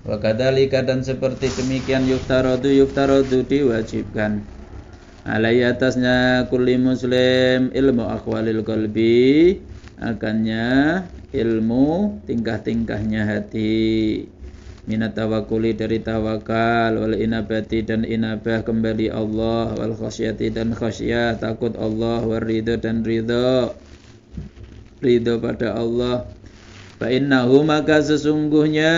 Wa kadzalika dan seperti demikian yuftaradu diwajibkan alai atasnya kulli muslim ilmu aqwalil qalbi akannya ilmu tingkah-tingkahnya hati minat tawakkuli dari tawakal wal inabati dan inabah kembali Allah wal khasyati dan khasyat takut Allah wal ridho dan ridho pada Allah. Fa innahu maka sesungguhnya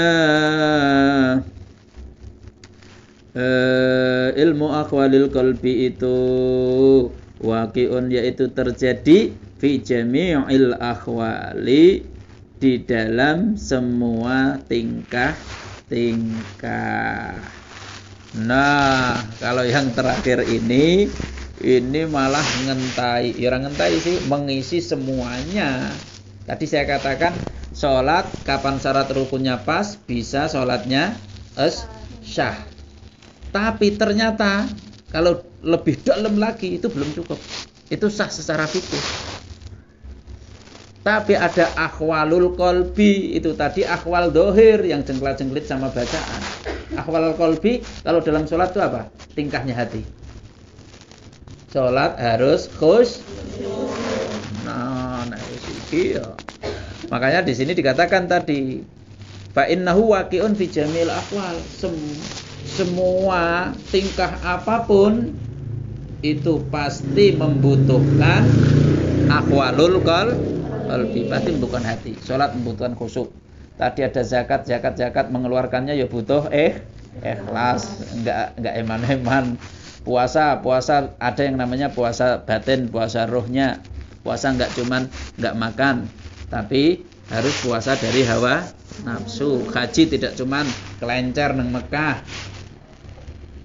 ilmu aqwalil qalbi itu waqi'un yaitu terjadi fi jami'il akhwali di dalam semua tingkah. Nah, kalau yang terakhir ini malah ngentai, sih mengisi semuanya. Tadi saya katakan sholat kapan syarat rukunnya pas, bisa sholatnya syah. Tapi ternyata kalau lebih dalam lagi itu belum cukup. Itu sah secara fikih. Tapi ada akhwalul qalbi, itu tadi akhwal dohir yang jengklat-jengklit sama bacaan. Akhwalul qalbi kalau dalam sholat itu apa? Tingkahnya hati. Sholat harus khusyuk. Nah iki ya. Makanya di sini dikatakan tadi fa innahu waqi'un fi jamil ahwal. Semua tingkah apapun itu pasti membutuhkan akhwalul qalbi, pasti membutuhkan hati. Salat membutuhkan khusyuk. Tadi ada zakat mengeluarkannya ya butuh ikhlas, enggak eman-eman. Puasa ada yang namanya puasa batin, puasa rohnya. Puasa enggak cuman enggak makan, tapi harus puasa dari hawa nafsu. Haji tidak cuman kelencer nang Mekah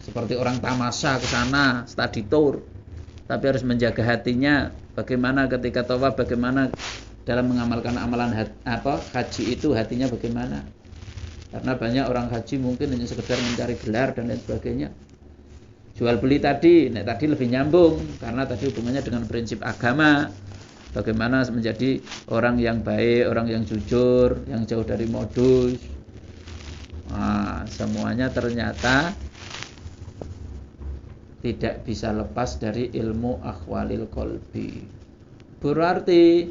seperti orang tamasya ke sana study tour, tapi harus menjaga hatinya. Bagaimana ketika tawaf, bagaimana dalam mengamalkan amalan haji itu hatinya bagaimana? Karena banyak orang haji mungkin hanya sekedar mencari gelar dan lain sebagainya. Jual beli tadi lebih nyambung karena tadi hubungannya dengan prinsip agama. Bagaimana menjadi orang yang baik, orang yang jujur, yang jauh dari modus. Nah, semuanya ternyata tidak bisa lepas dari ilmu akhwalil qalbi. Berarti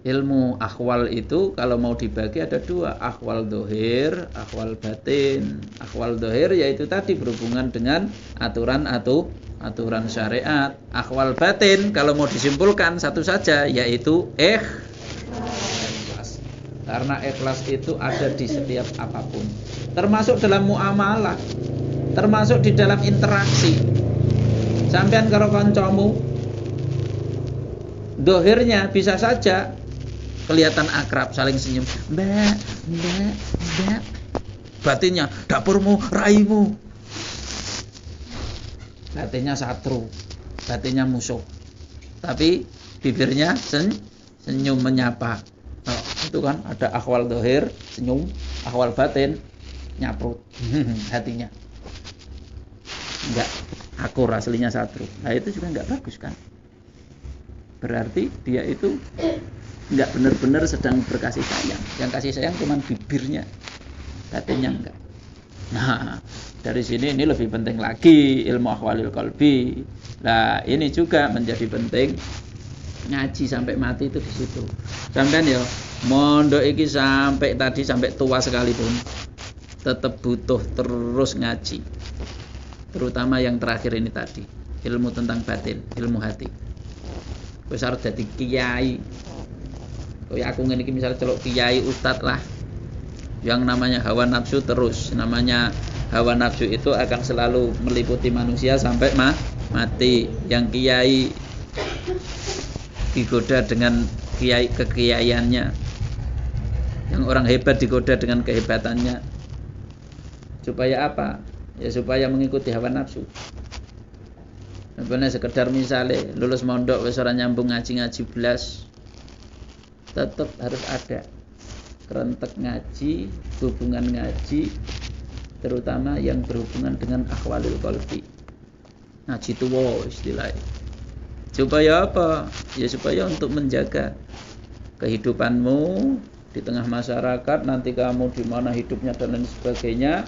ilmu akhwal itu kalau mau dibagi ada dua, akhwal dohir, akhwal batin. Akhwal dohir yaitu tadi berhubungan dengan aturan syariat. Akhwal batin kalau mau disimpulkan satu saja yaitu ikhlas. Karena ikhlas itu ada di setiap apapun, termasuk dalam muamalah, termasuk di dalam interaksi. Sampean karo kancamu dohirnya bisa saja kelihatan akrab, saling senyum, mbak. Batinnya dapurmu, raimu. Batinnya satru, batinnya musuh. Tapi bibirnya senyum menyapa. Oh, itu kan ada akhwal dohir, senyum, akhwal batin, nyaprut hatinya. Enggak akur, aslinya satru. Nah itu juga enggak bagus kan? Berarti dia itu enggak benar-benar sedang berkasih sayang. Yang kasih sayang cuma bibirnya, batinnya enggak. Nah, dari sini ini lebih penting lagi ilmu akhwalil qalbi. Nah, ini juga menjadi penting. Ngaji sampai mati itu di situ. Sampean ya mondok iki sampai tua sekalipun tetap butuh terus ngaji. Terutama yang terakhir ini tadi, ilmu tentang batin, ilmu hati. Wis arep dadi kiai. Kaya aku ngene iki misal celuk kiai ustad lah. Yang namanya hawa nafsu terus, namanya hawa nafsu itu akan selalu meliputi manusia sampai mati. Yang kiai digoda dengan kekiaiannya. Yang orang hebat digoda dengan kehebatannya. Supaya apa? Ya supaya mengikuti hawa nafsu. Bener sekedar misalnya lulus mondok wis ora nyambung ngaji blas, tetap harus ada kerentek ngaji, hubungan ngaji, terutama yang berhubungan dengan akhwalil qalbi. Ngaji tuwa istilahnya. Supaya apa? Ya supaya untuk menjaga kehidupanmu di tengah masyarakat, nanti kamu di mana hidupnya dan lain sebagainya,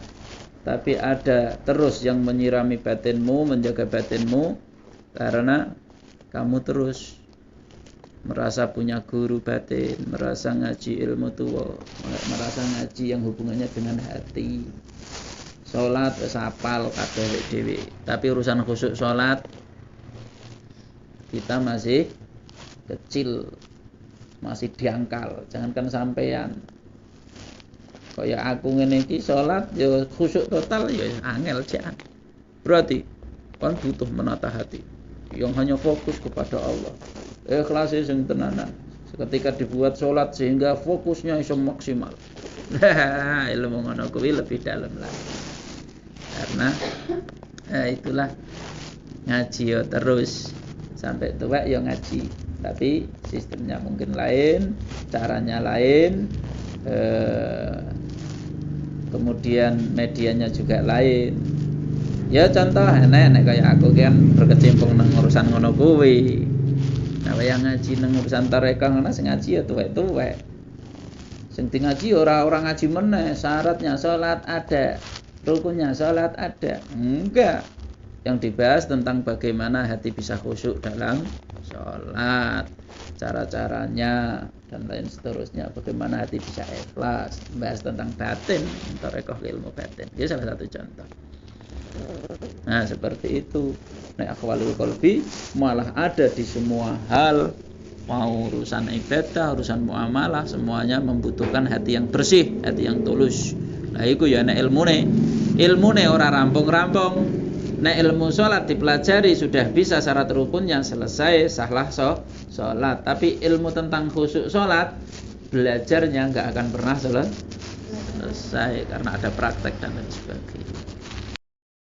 tapi ada terus yang menyirami batinmu, menjaga batinmu, karena kamu terus merasa punya guru batin, merasa ngaji ilmu tua, merasa ngaji yang hubungannya dengan hati. Salat wis hafal kabeh dhewe, tapi urusan khusyuk salat kita masih kecil, masih diangkal. Jangankan sampean, kaya aku ngene iki salat ya khusyuk total ya angel jan. Berarti kan butuh menata hati yang hanya fokus kepada Allah. Ikhlas sing tenanan. Ketika dibuat salat sehingga fokusnya iso maksimal. Ilmu ngono kuwi lebih dalam lagi. Karena itulah ngaji ya terus sampai tua ya ngaji, tapi sistemnya mungkin lain, caranya lain, kemudian medianya juga lain. Ya contoh nek kayak aku kan berkecimpung nang urusan ngono kuwi. Nah yang ngaji nang urusan tarekah ngono sing ngaji ya tuwek-tuwek. Sing di ngaji ora ngaji meneh, syaratnya salat ada, rukunnya salat ada. Enggak. Yang dibahas tentang bagaimana hati bisa khusyuk dalam salat, cara-caranya dan lain seterusnya, bagaimana hati bisa ikhlas, bahas tentang batin, tarekah ilmu batin. Ini salah satu contoh. Nah, seperti itu. Nek akhwalul qalbi malah ada di semua hal, mau urusan ibadah, urusan muamalah, semuanya membutuhkan hati yang bersih, hati yang tulus. Nah, iku ya nek ilmune ora rampung-rampung. Nek ilmu salat dipelajari sudah bisa syarat rukunnya selesai, sahlah salat. Tapi ilmu tentang khusyuk salat belajarnya enggak akan pernah selesai karena ada praktek dan lain sebagainya.